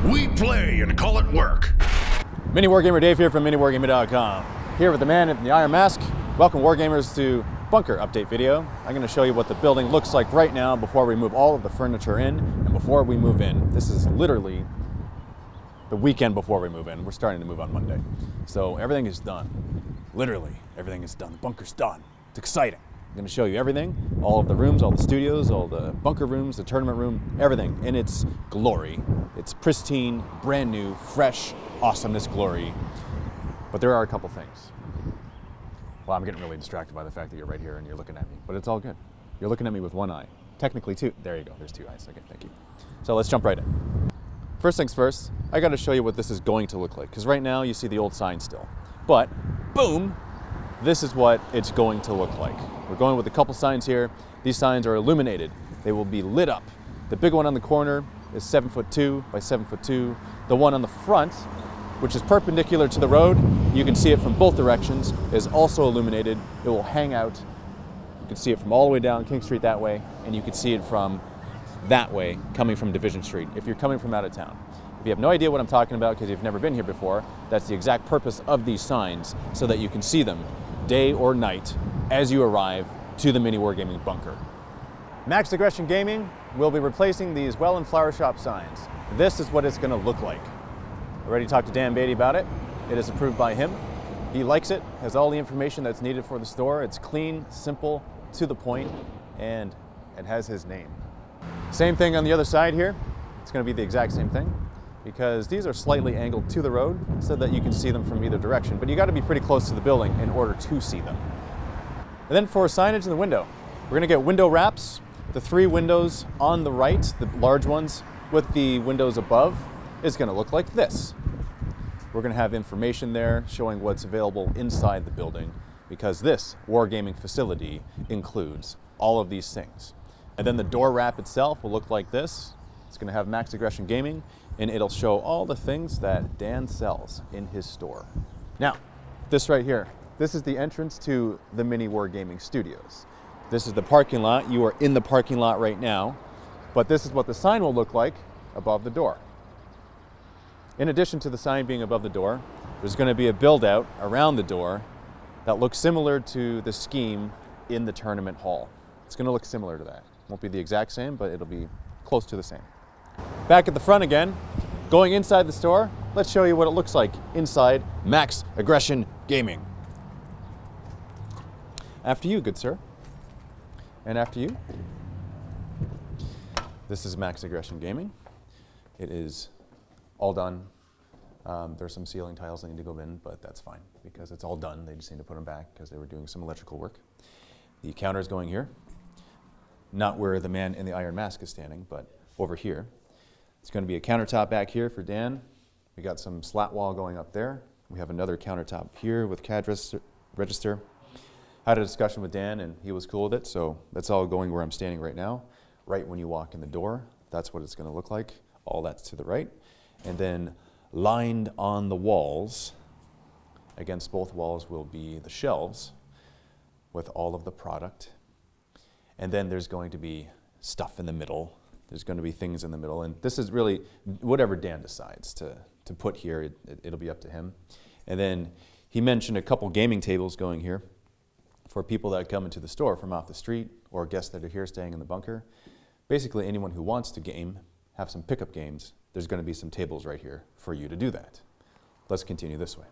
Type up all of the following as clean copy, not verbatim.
We play and call it work. MiniWarGamer Dave here from MiniWarGaming.com. Here with the man in the iron mask. Welcome Wargamers to Bunker Update video. I'm going to show you what the building looks like right now before we move all of the furniture in and before we move in. This is literally the weekend before we move in. We're starting to move on Monday. So everything is done. Literally, everything is done. The bunker's done. It's exciting. I'm going to show you everything, all of the rooms, all the studios, all the bunker rooms, the tournament room, everything in its glory. It's pristine, brand new, fresh, awesomeness glory. But there are a couple things. Well, I'm getting really distracted by the fact that you're right here and you're looking at me, but it's all good. You're looking at me with one eye. Technically two. There you go, there's two eyes. Okay, thank you. So let's jump right in. First things first, I gotta show you what this is going to look like, because right now you see the old sign still. But, boom, this is what it's going to look like. We're going with a couple signs here. These signs are illuminated. They will be lit up. The big one on the corner is 7'2" by 7'2". The one on the front, which is perpendicular to the road, you can see it from both directions, is also illuminated. It will hang out. You can see it from all the way down King Street that way, and you can see it from that way, coming from Division Street, if you're coming from out of town. If you have no idea what I'm talking about because you've never been here before, that's the exact purpose of these signs, so that you can see them day or night as you arrive to the MiniWarGaming bunker. Max Aggression Gaming will be replacing these Well and Flower Shop signs. This is what it's going to look like. I already talked to Dan Beatty about it. It is approved by him. He likes it, has all the information that's needed for the store. It's clean, simple, to the point, and it has his name. Same thing on the other side here. It's going to be the exact same thing, because these are slightly angled to the road so that you can see them from either direction, but you got to be pretty close to the building in order to see them. And then for signage in the window, we're going to get window wraps. The three windows on the right, the large ones, with the windows above, is going to look like this. We're going to have information there showing what's available inside the building, because this wargaming facility includes all of these things. And then the door wrap itself will look like this. It's going to have Max Aggression Gaming, and it'll show all the things that Dan sells in his store. Now, this right here, this is the entrance to the MiniWarGaming Studios. This is the parking lot. You are in the parking lot right now, but this is what the sign will look like above the door. In addition to the sign being above the door, there's going to be a build out around the door that looks similar to the scheme in the tournament hall. It's going to look similar to that. Won't be the exact same, but it'll be close to the same. Back at the front again, going inside the store, let's show you what it looks like inside Max Aggression Gaming. After you, good sir. And after you. This is Max Aggression Gaming. It is all done. There's some ceiling tiles that need to go in, but that's fine because it's all done. They just need to put them back because they were doing some electrical work. The counter is going here. Not where the man in the iron mask is standing, but over here. It's going to be a countertop back here for Dan. We got some slat wall going up there. We have another countertop here with CAD register. I had a discussion with Dan and he was cool with it, so that's all going where I'm standing right now. Right when you walk in the door, that's what it's going to look like. All that's to the right. And then lined on the walls, against both walls will be the shelves with all of the product. And then there's going to be stuff in the middle. There's going to be things in the middle. And this is really whatever Dan decides to put here, it'll be up to him. And then he mentioned a couple gaming tables going here for people that come into the store from off the street or guests that are here staying in the bunker. Basically anyone who wants to game, have some pickup games, there's going to be some tables right here for you to do that. Let's continue this way.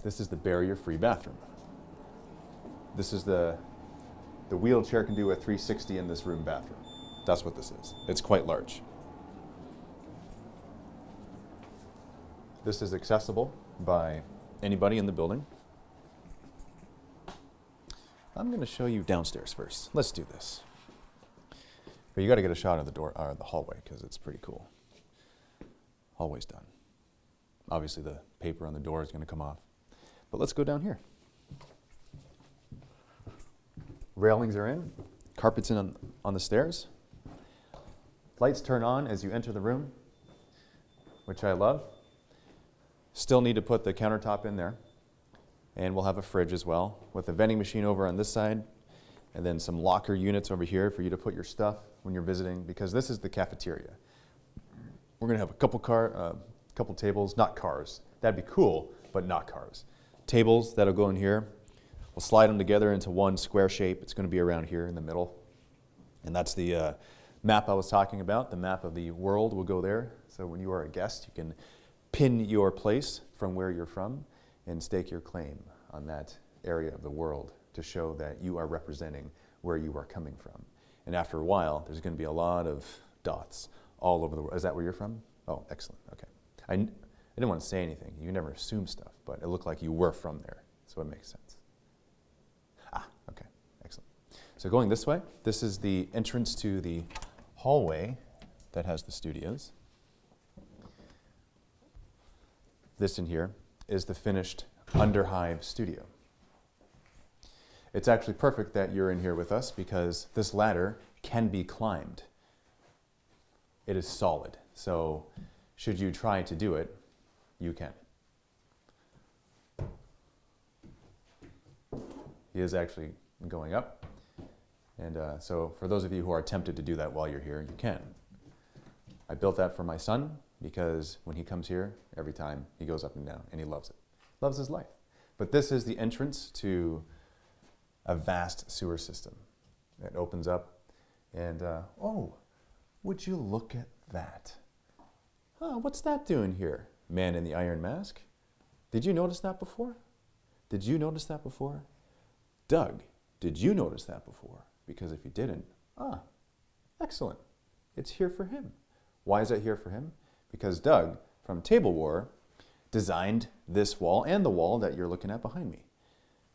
This is the barrier-free bathroom. This is the wheelchair can do a 360 in this room bathroom. That's what this is. It's quite large. This is accessible by anybody in the building. I'm going to show you downstairs first. Let's do this. But you got to get a shot of the door, the hallway, because it's pretty cool. Hallway's done. Obviously, the paper on the door is going to come off. But let's go down here. Railings are in. Carpet's in on the stairs. Lights turn on as you enter the room, which I love. Still need to put the countertop in there. And we'll have a fridge as well with a vending machine over on this side, and then some locker units over here for you to put your stuff when you're visiting, because this is the cafeteria. We're gonna have a couple tables, not cars. That'd be cool, but not cars. Tables that'll go in here. We'll slide them together into one square shape. It's gonna be around here in the middle. And that's the map I was talking about. The map of the world will go there. So when you are a guest, you can pin your place from where you're from and stake your claim on that area of the world to show that you are representing where you are coming from. And after a while, there's going to be a lot of dots all over the world. Is that where you're from? Oh, excellent. Okay. I didn't want to say anything. You never assume stuff, but it looked like you were from there, so it makes sense. Ah, okay. Excellent. So going this way, this is the entrance to the hallway that has the studios. This in here is the finished Underhive studio. It's actually perfect that you're in here with us because this ladder can be climbed. It is solid, so should you try to do it, you can. He is actually going up, and so for those of you who are tempted to do that while you're here, you can. I built that for my son because when he comes here, every time he goes up and down, and he loves it. Loves his life. But this is the entrance to a vast sewer system. It opens up, and oh, would you look at that? Huh, what's that doing here? Man in the iron mask. Did you notice that before? Did you notice that before? Doug, did you notice that before? Because if you didn't, excellent. It's here for him. Why is it here for him? Because Doug from Table War designed this wall and the wall that you're looking at behind me.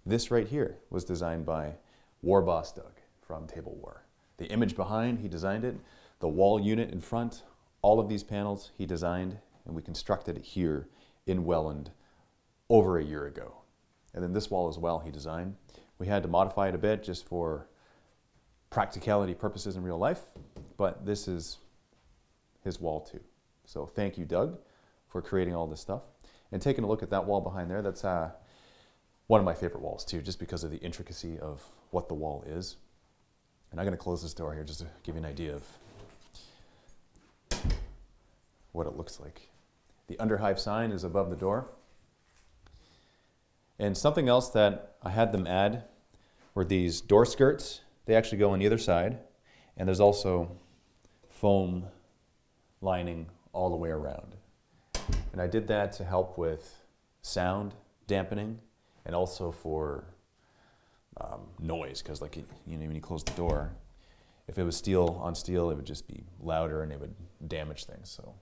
This right here was designed by War Boss Doug from Table War. The image behind, he designed it. The wall unit in front, all of these panels he designed, and we constructed it here in Welland over a year ago. And then this wall as well he designed. We had to modify it a bit just for practicality purposes in real life, but this is his wall too. So thank you, Doug, for creating all this stuff. And taking a look at that wall behind there, that's one of my favorite walls too, just because of the intricacy of what the wall is. And I'm going to close this door here just to give you an idea of what it looks like. The Underhive sign is above the door. And something else that I had them add were these door skirts. They actually go on either side. And there's also foam lining all the way around. And I did that to help with sound dampening and also for noise, because like when you close the door, if it was steel on steel, it would just be louder and it would damage things. So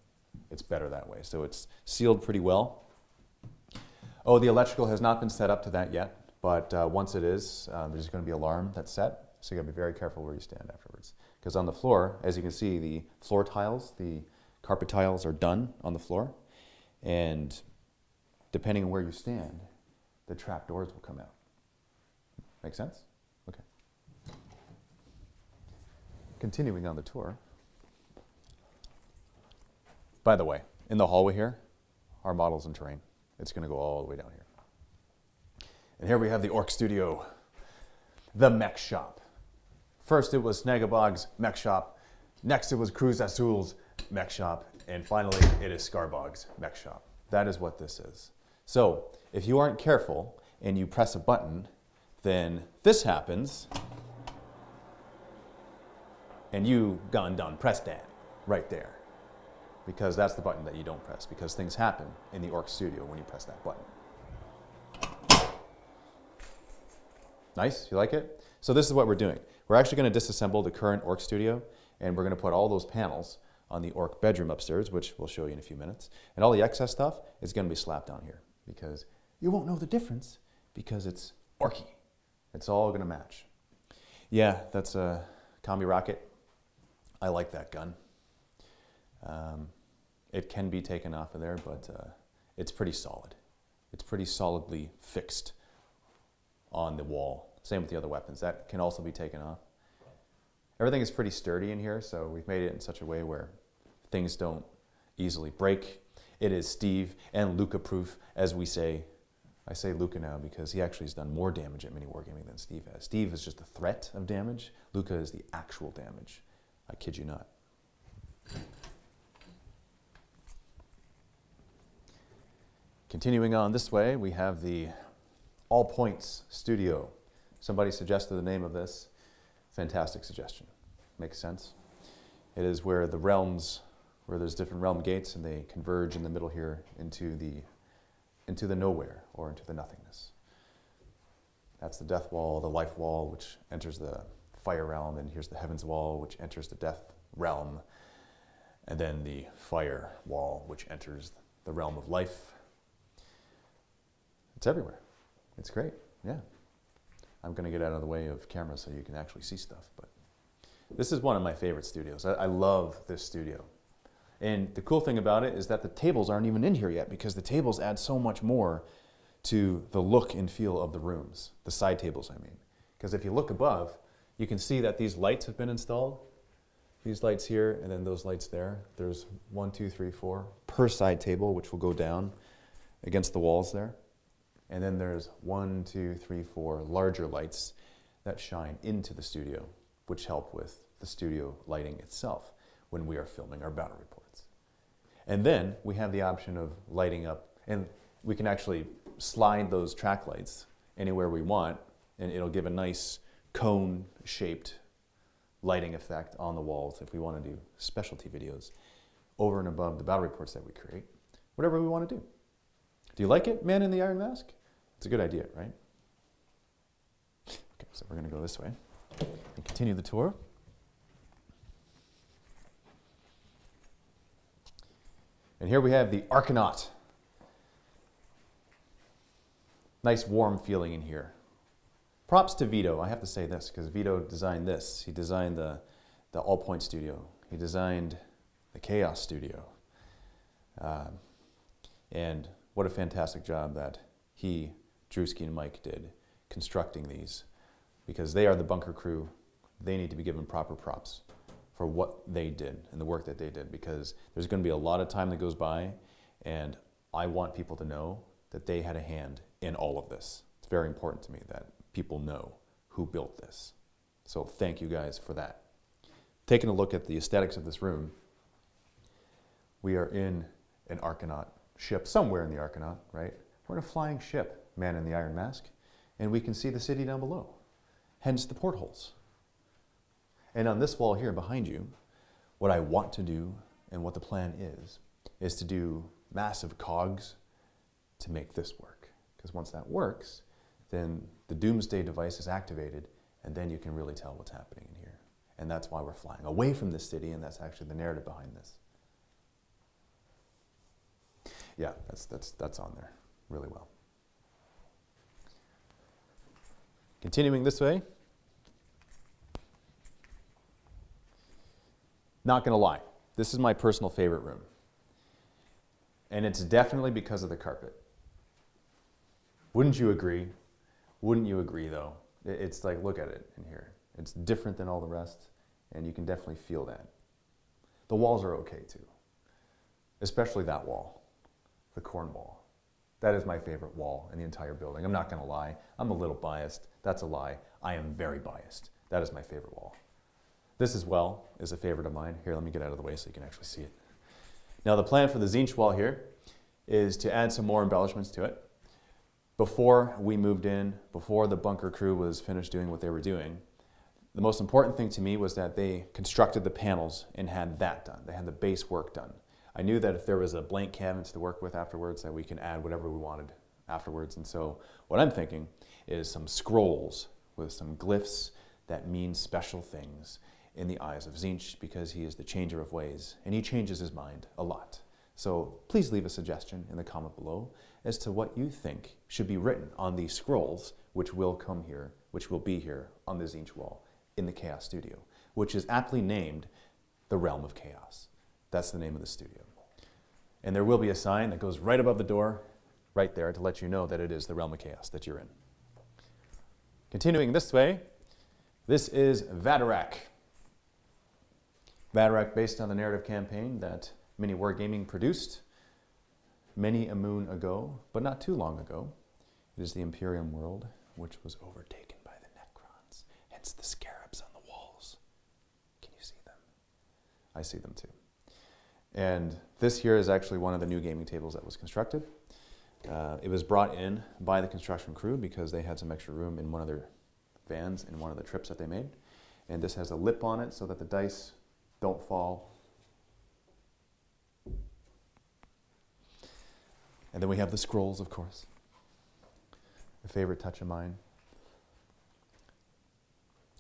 it's better that way. So it's sealed pretty well. Oh, the electrical has not been set up to that yet, but once it is, there's going to be an alarm that's set. So you got to be very careful where you stand afterwards. Because on the floor, as you can see, the floor tiles, the carpet tiles are done on the floor. And depending on where you stand, the trap doors will come out. Make sense? Okay. Continuing on the tour. By the way, in the hallway here, our models and terrain. It's going to go all the way down here. And here we have the Orc Studio, the mech shop. First it was Snagabog's mech shop. Next it was Cruz Azul's mech shop. And finally it is Scarbog's mech shop. That is what this is. So if you aren't careful and you press a button, then this happens. And you gone done press that right there. Because that's the button that you don't press, because things happen in the Orc Studio when you press that button. Nice, you like it? So this is what we're doing. We're actually going to disassemble the current Orc Studio, and we're going to put all those panels on the Orc bedroom upstairs, which we'll show you in a few minutes. And all the excess stuff is going to be slapped down here, because you won't know the difference, because it's Orky. It's all going to match. Yeah, that's a combi rocket. I like that gun. It can be taken off of there, but it's pretty solid. It's pretty solidly fixed on the wall. Same with the other weapons. That can also be taken off. Everything is pretty sturdy in here, so we've made it in such a way where things don't easily break. It is Steve and Luca proof, as we say I say Luca now because he actually has done more damage at MiniWarGaming than Steve has. Steve is just the threat of damage. Luca is the actual damage. I kid you not. Continuing on this way, we have the All Points Studio. Somebody suggested the name of this. Fantastic suggestion. Makes sense. It is where the realms, where there's different realm gates and they converge in the middle here into the nowhere or into the nothingness. That's the death wall, the life wall, which enters the fire realm, and here's the heavens wall, which enters the death realm, and then the fire wall, which enters the realm of life. It's everywhere. It's great, yeah. I'm going to get out of the way of camera so you can actually see stuff, but this is one of my favorite studios. I love this studio. And the cool thing about it is that the tables aren't even in here yet, because the tables add so much more to the look and feel of the rooms, the side tables I mean. Because if you look above, you can see that these lights have been installed. These lights here and then those lights there. There's 1, 2, 3, 4 per side table, which will go down against the walls there. And then there's 1, 2, 3, 4 larger lights that shine into the studio, which help with the studio lighting itself when we are filming our battle reports. And then we have the option of lighting up, and we can actually slide those track lights anywhere we want, and it'll give a nice cone-shaped lighting effect on the walls if we want to do specialty videos over and above the battle reports that we create, whatever we want to do. Do you like it, Man in the Iron Mask? It's a good idea, right? Okay, so we're going to go this way and continue the tour. And here we have the Arcanaut. Nice warm feeling in here. Props to Vito. I have to say this because Vito designed this. He designed the All Point Studio. He designed the Chaos Studio. And what a fantastic job that he, Drewski, and Mike did constructing these, because they are the bunker crew. They need to be given proper props for what they did and the work that they did, because there's going to be a lot of time that goes by, and I want people to know that they had a hand in all of this. It's very important to me that people know who built this. So thank you guys for that. Taking a look at the aesthetics of this room, we are in an Arcanaut ship, somewhere in the Arcanaut, right? We're in a flying ship, Man in the Iron Mask, and we can see the city down below, hence the portholes. And on this wall here behind you, what I want to do and what the plan is to do massive cogs to make this work. Because once that works, then the Doomsday device is activated, and then you can really tell what's happening in here. And that's why we're flying away from this city, and that's actually the narrative behind this. Yeah, that's on there really well. Continuing this way. Not gonna lie, this is my personal favorite room. And it's definitely because of the carpet. Wouldn't you agree? Wouldn't you agree though? It's like, look at it in here. It's different than all the rest, and you can definitely feel that. The walls are okay too, especially that wall, the corn wall. That is my favorite wall in the entire building. I'm not gonna lie, I'm a little biased. That's a lie. I am very biased. That is my favorite wall. This as well is a favorite of mine. Here, let me get out of the way so you can actually see it. Now the plan for the Tzeentch wall here is to add some more embellishments to it. Before we moved in, before the bunker crew was finished doing what they were doing, the most important thing to me was that they constructed the panels and had that done. They had the base work done. I knew that if there was a blank canvas to work with afterwards, that we can add whatever we wanted afterwards. And so what I'm thinking is some scrolls with some glyphs that mean special things in the eyes of Tzeentch, because he is the changer of ways and he changes his mind a lot. So please leave a suggestion in the comment below as to what you think should be written on these scrolls, which will come here, which will be here on the Tzeentch wall in the Chaos Studio, which is aptly named the Realm of Chaos. That's the name of the studio. And there will be a sign that goes right above the door, right there, to let you know that it is the Realm of Chaos that you're in. Continuing this way, this is Vadarak. Vadarak, based on the narrative campaign that MiniWarGaming produced many a moon ago, but not too long ago. It is the Imperium World, which was overtaken by the Necrons, hence the scarabs on the walls. Can you see them? I see them too. And this here is actually one of the new gaming tables that was constructed. It was brought in by the construction crew because they had some extra room in one of their vans in one of the trips that they made. And this has a lip on it so that the dice don't fall. And then we have the scrolls, of course. A favorite touch of mine.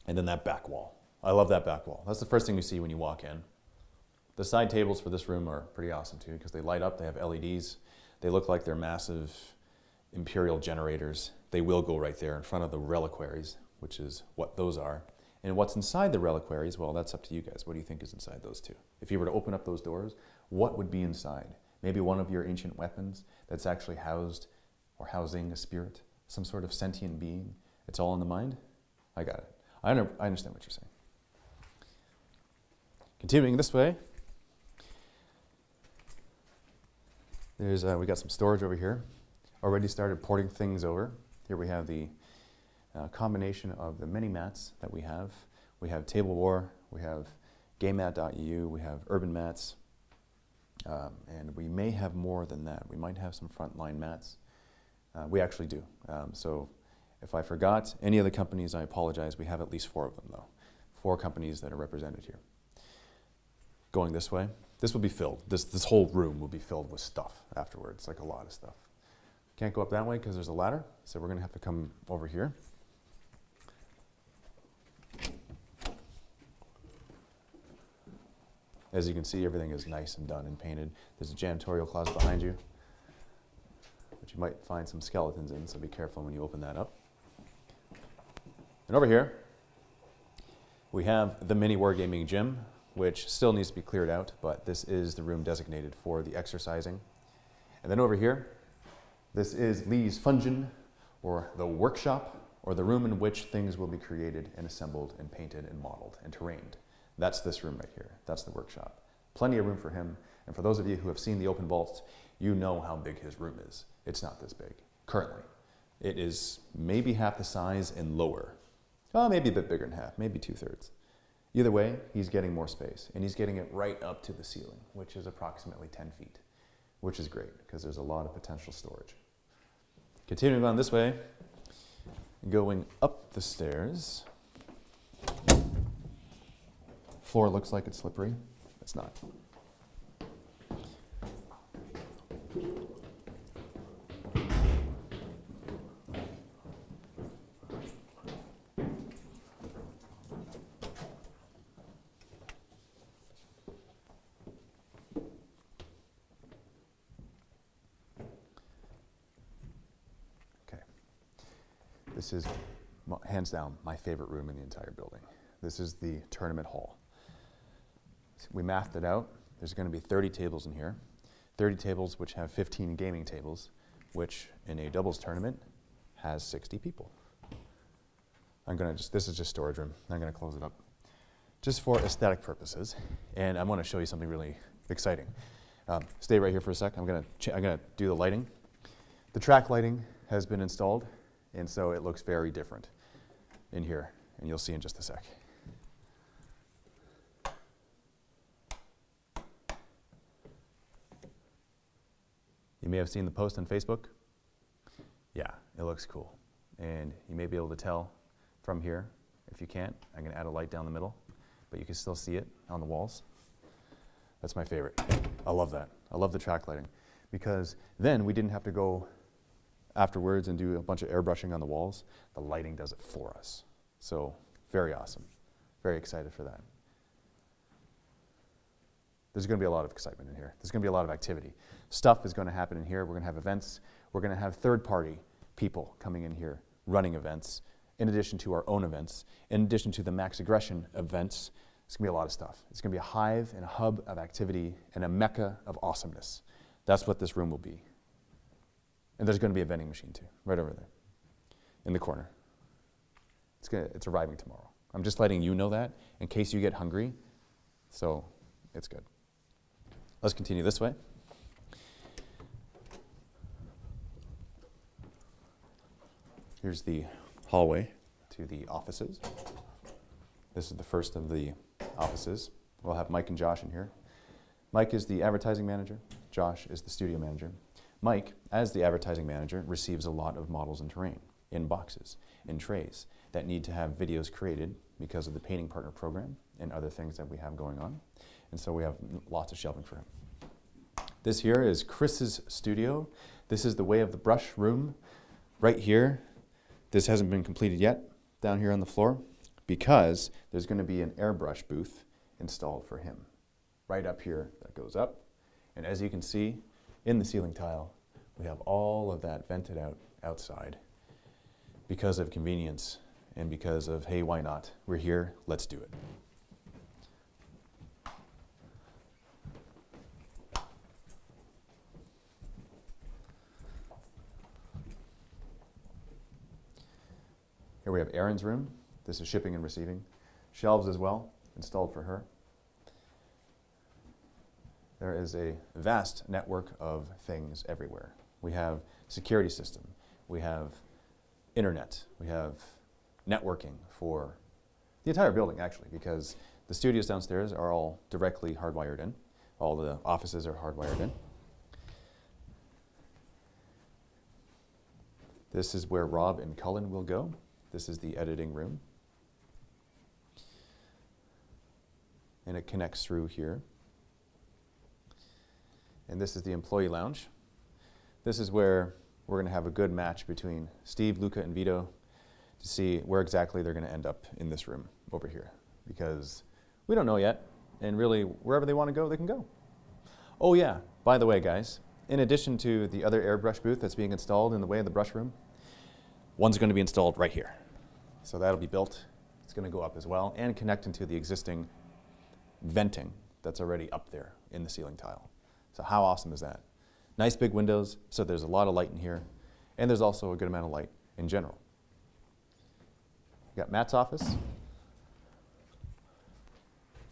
And then that back wall. I love that back wall. That's the first thing you see when you walk in. The side tables for this room are pretty awesome too because they light up, they have LEDs. They look like they're massive Imperial generators. They will go right there in front of the reliquaries, which is what those are. And what's inside the reliquaries, well, that's up to you guys. What do you think is inside those two? If you were to open up those doors, what would be inside? Maybe one of your ancient weapons that's actually housed or housing a spirit, some sort of sentient being. It's all in the mind? I got it. I understand what you're saying. Continuing this way, we got some storage over here. Already started porting things over. Here we have the combination of the many mats that we have. We have Table War, we have GameMat.eu, we have Urban Mats, and we may have more than that. We might have some frontline mats. We actually do. So if I forgot any of the companies, I apologize. We have at least 4 of them though. 4 companies that are represented here. Going this way, this will be filled. This whole room will be filled with stuff afterwards, like a lot of stuff. Can't go up that way because there's a ladder, so we're going to have to come over here. As you can see, everything is nice and done and painted. There's a janitorial closet behind you, which you might find some skeletons in, so be careful when you open that up. And over here, we have the MiniWarGaming gym, which still needs to be cleared out, but this is the room designated for the exercising. And then over here, this is Lee's Fungin, or the workshop, or the room in which things will be created and assembled and painted and modeled and terrained. That's this room right here. That's the workshop. Plenty of room for him. And for those of you who have seen the open vaults, you know how big his room is. It's not this big, currently. It is maybe half the size and lower. Oh, maybe a bit bigger than half, maybe 2/3. Either way, he's getting more space, and he's getting it right up to the ceiling, which is approximately 10 feet, which is great because there's a lot of potential storage. Continuing on this way, going up the stairs. Floor looks like it's slippery. It's not. This is, hands down, my favorite room in the entire building. This is the tournament hall. We mathed it out. There's going to be 30 tables in here. 30 tables which have 15 gaming tables, which in a doubles tournament has 60 people. This is just storage room. I'm going to close it up just for aesthetic purposes. And I want to show you something really exciting. Stay right here for a sec. I'm going to do the lighting. The track lighting has been installed. And so it looks very different in here, and you'll see in just a sec. You may have seen the post on Facebook. Yeah, it looks cool. And you may be able to tell from here. If you can't, I'm going to add a light down the middle, but you can still see it on the walls. That's my favorite. I love that. I love the track lighting because then we didn't have to go afterwards and do a bunch of airbrushing on the walls. The lighting does it for us. So very awesome. Very excited for that. There's going to be a lot of excitement in here. There's going to be a lot of activity. Stuff is going to happen in here. We're going to have events. We're going to have third-party people coming in here running events in addition to our own events, in addition to the Max Aggression events. It's going to be a lot of stuff. It's going to be a hive and a hub of activity and a mecca of awesomeness. That's what this room will be. And there's going to be a vending machine too, right over there, in the corner. It's arriving tomorrow. I'm just letting you know that in case you get hungry, so it's good. Let's continue this way. Here's the hallway to the offices. This is the first of the offices. We'll have Mike and Josh in here. Mike is the advertising manager. Josh is the studio manager. Mike, as the advertising manager, receives a lot of models and terrain in boxes, in trays, that need to have videos created because of the painting partner program and other things that we have going on. And so we have lots of shelving for him. This here is Chris's studio. This is the Way of the Brush room right here. This hasn't been completed yet down here on the floor because there's going to be an airbrush booth installed for him right up here that goes up. And as you can see in the ceiling tile, we have all of that vented out outside because of convenience and because of, hey, why not? We're here, let's do it. Here we have Erin's room. This is shipping and receiving. Shelves as well, installed for her. There is a vast network of things everywhere. We have security system. We have internet. We have networking for the entire building, actually, because the studios downstairs are all directly hardwired in. All the offices are hardwired in. This is where Rob and Cullen will go. This is the editing room. And it connects through here. And this is the employee lounge. This is where we're going to have a good match between Steve, Luca, and Vito to see where exactly they're going to end up in this room over here. Because we don't know yet, and really, wherever they want to go, they can go. Oh yeah, by the way, guys, in addition to the other airbrush booth that's being installed in the Way of the Brush room, one's going to be installed right here. So that'll be built. It's going to go up as well and connect into the existing venting that's already up there in the ceiling tile. So how awesome is that? Nice big windows, so there's a lot of light in here, and there's also a good amount of light in general. We got Matt's office.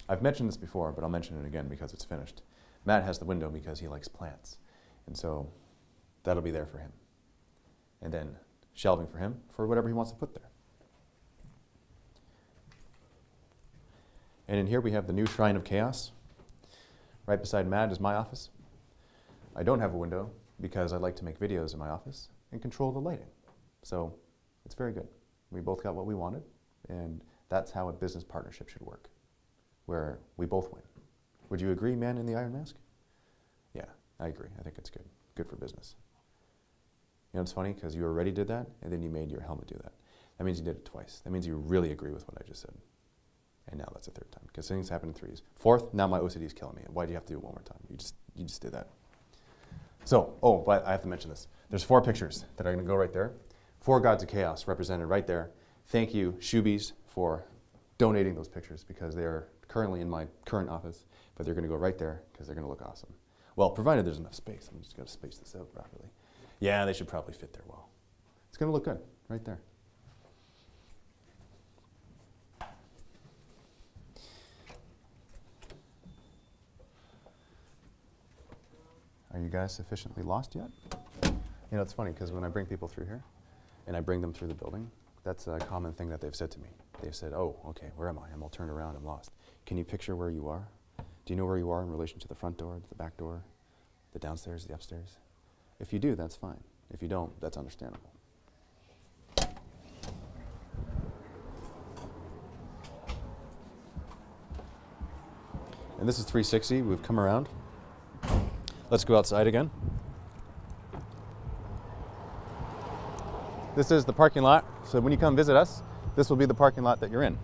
I've mentioned this before, but I'll mention it again because it's finished. Matt has the window because he likes plants, and so that'll be there for him. And then shelving for him for whatever he wants to put there. And in here we have the new Shrine of Chaos. Right beside Matt is my office. I don't have a window because I like to make videos in my office and control the lighting. So it's very good. We both got what we wanted, and that's how a business partnership should work, where we both win. Would you agree, man in the Iron Mask? Yeah, I agree. I think it's good. Good for business. You know, it's funny because you already did that, and then you made your helmet do that. That means you did it twice. That means you really agree with what I just said. And now that's a third time, because things happen in threes. Fourth, now my OCD is killing me. Why do you have to do it one more time? You just did that. So, oh, but I have to mention this. There's 4 pictures that are going to go right there. 4 Gods of Chaos represented right there. Thank you, Shubies, for donating those pictures, because they're currently in my current office, but they're going to go right there because they're going to look awesome. Well, provided there's enough space. I'm just going to space this out properly. Yeah, they should probably fit there well. It's going to look good right there. Are you guys sufficiently lost yet? You know, it's funny because when I bring people through here and I bring them through the building, that's a common thing that they've said to me. They've said, oh, okay, where am I? I'm all turned around, I'm lost. Can you picture where you are? Do you know where you are in relation to the front door, the back door, the downstairs, the upstairs? If you do, that's fine. If you don't, that's understandable. And this is 360. We've come around. Let's go outside again. This is the parking lot. So when you come visit us, this will be the parking lot that you're in.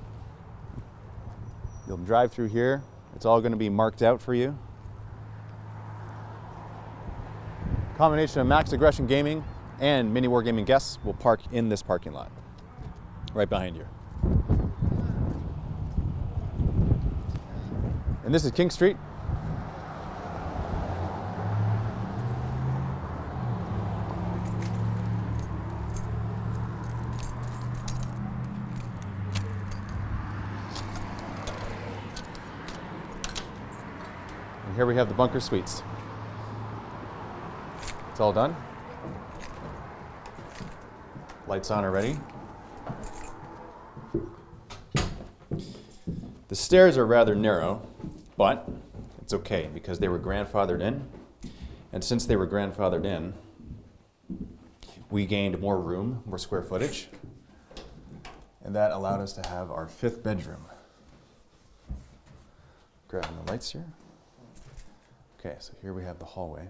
You'll drive through here. It's all going to be marked out for you. Combination of Max Aggression Gaming and MiniWarGaming guests will park in this parking lot, right behind you. And this is King Street. And here we have the bunker suites. It's all done. Lights on already. The stairs are rather narrow, but it's okay because they were grandfathered in. And since they were grandfathered in, we gained more room, more square footage, and that allowed us to have our 5th bedroom. Grabbing the lights here. Okay, so here we have the hallway.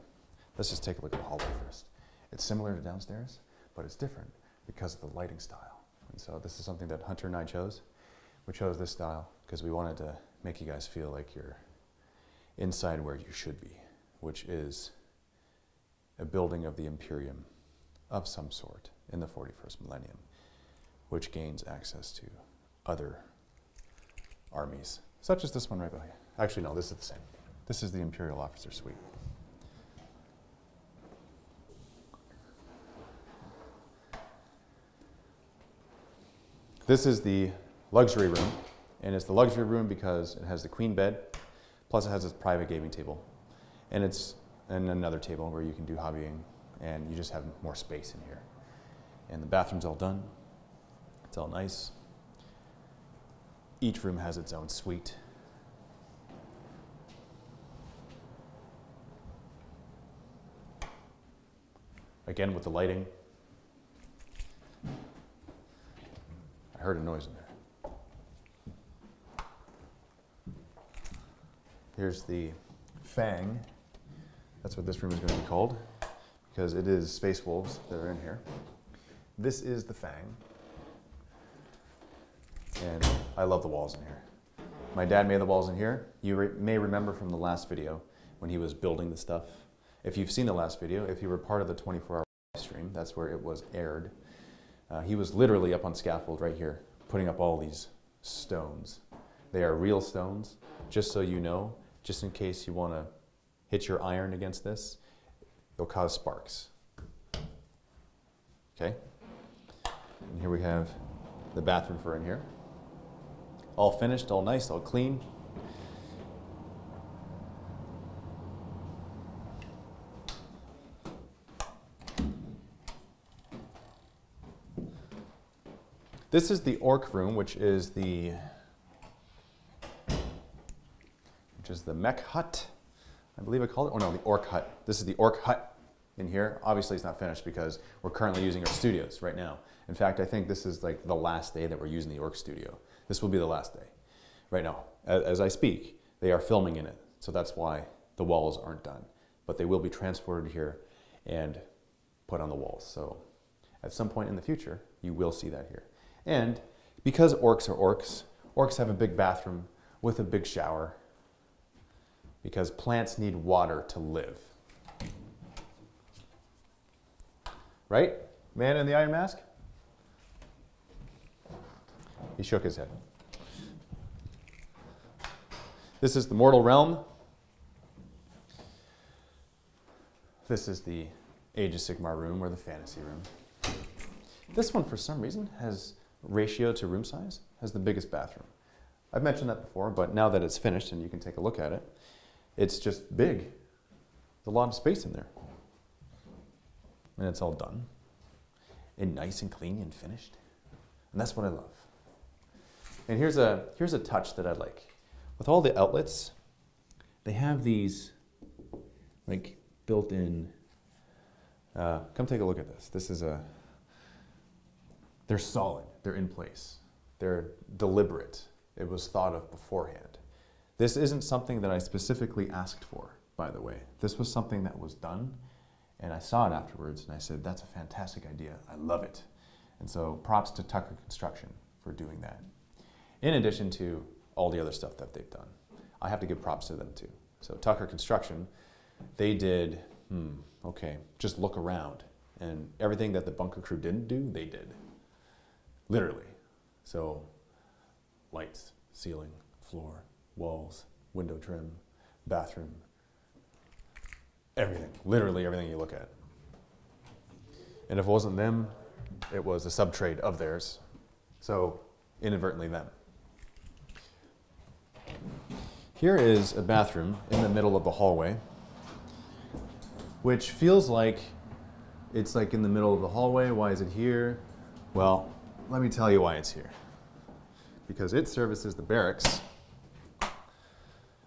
Let's just take a look at the hallway first. It's similar to downstairs, but it's different because of the lighting style. And so this is something that Hunter and I chose. We chose this style because we wanted to make you guys feel like you're inside where you should be, which is a building of the Imperium of some sort in the 41st millennium, which gains access to other armies, such as this one right behind. Actually, no, this is the same. This is the Imperial Officer Suite. This is the luxury room, and it's the luxury room because it has the queen bed, plus it has a private gaming table, and it's another table where you can do hobbying, and you just have more space in here. And the bathroom's all done. It's all nice. Each room has its own suite. Again with the lighting. I heard a noise in there. Here's the Fang. That's what this room is going to be called, because it is space wolves that are in here. This is the Fang. And I love the walls in here. My dad made the walls in here. You may remember from the last video when he was building the stuff. If you've seen the last video, if you were part of the 24-hour stream, that's where it was aired. He was literally up on scaffold right here, putting up all these stones. They are real stones, just so you know, just in case you want to hit your iron against this, they'll cause sparks. Okay? And here we have the bathroom for in here. All finished, all nice, all clean. This is the Orc room, which is the mech hut, I believe I called it. Oh no, the Orc Hut. This is the Orc Hut in here. Obviously it's not finished because we're currently using our studios right now. In fact, I think this is like the last day that we're using the Orc Studio. This will be the last day. Right now, as I speak, they are filming in it. So that's why the walls aren't done. But they will be transported here and put on the walls. So at some point in the future, you will see that here. And because orcs are orcs, orcs have a big bathroom with a big shower because plants need water to live. Right? Man in the iron mask? He shook his head. This is the mortal realm. This is the Age of Sigmar room or the fantasy room. This one, for some reason, has ratio to room size, has the biggest bathroom. I've mentioned that before, but now that it's finished and you can take a look at it, it's just big. There's a lot of space in there. And it's all done. And nice and clean and finished. And that's what I love. And here's a touch that I like. With all the outlets, they have these like built-in, come take a look at this. This is they're solid, they're in place. They're deliberate. It was thought of beforehand. This isn't something that I specifically asked for, by the way. This was something that was done, and I saw it afterwards, and I said, that's a fantastic idea. I love it. And so props to Tucker Construction for doing that. In addition to all the other stuff that they've done. I have to give props to them too. So Tucker Construction, they did, okay, just look around. And everything that the bunker crew didn't do, they did. Literally. So lights, ceiling, floor, walls, window trim, bathroom, everything. Literally everything you look at. And if it wasn't them, it was a sub-trade of theirs. So inadvertently them. Here is a bathroom in the middle of the hallway, which feels like it's like in the middle of the hallway. Why is it here? Well, let me tell you why it's here. Because it services the barracks.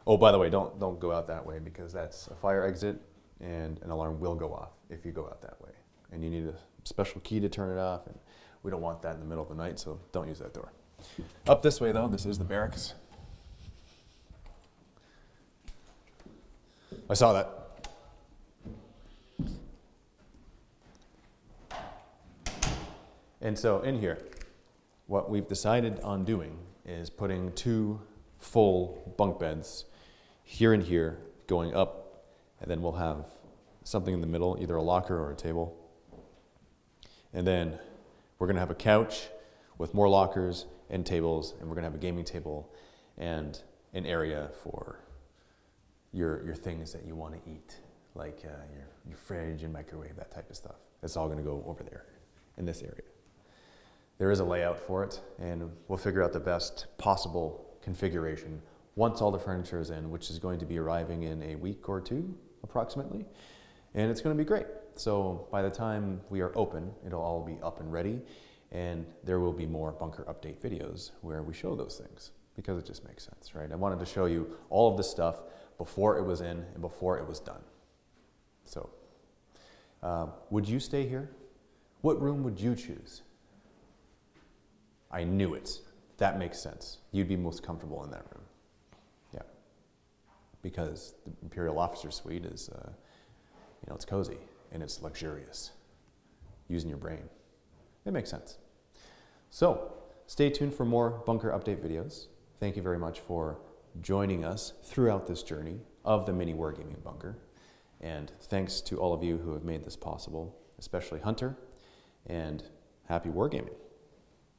Oh, by the way, don't go out that way because that's a fire exit and an alarm will go off if you go out that way. And you need a special key to turn it off, and we don't want that in the middle of the night, so don't use that door. Up this way though, this is the barracks. I saw that. And so in here, what we've decided on doing is putting 2 full bunk beds here and here going up, and then we'll have something in the middle, either a locker or a table. And then we're gonna have a couch with more lockers and tables, and we're gonna have a gaming table and an area for your things that you wanna eat, like your fridge and microwave, that type of stuff. It's all gonna go over there in this area. There is a layout for it, and we'll figure out the best possible configuration once all the furniture is in, which is going to be arriving in a week or 2, approximately. And it's gonna be great. So by the time we are open, it'll all be up and ready, and there will be more bunker update videos where we show those things, because it just makes sense, right? I wanted to show you all of this stuff before it was in and before it was done. So, would you stay here? What room would you choose? I knew it. That makes sense. You'd be most comfortable in that room. Yeah. Because the Imperial Officer Suite is, it's cozy and it's luxurious. Using your brain. It makes sense. So, stay tuned for more bunker update videos. Thank you very much for joining us throughout this journey of the MiniWarGaming bunker. And thanks to all of you who have made this possible, especially Hunter, and happy wargaming.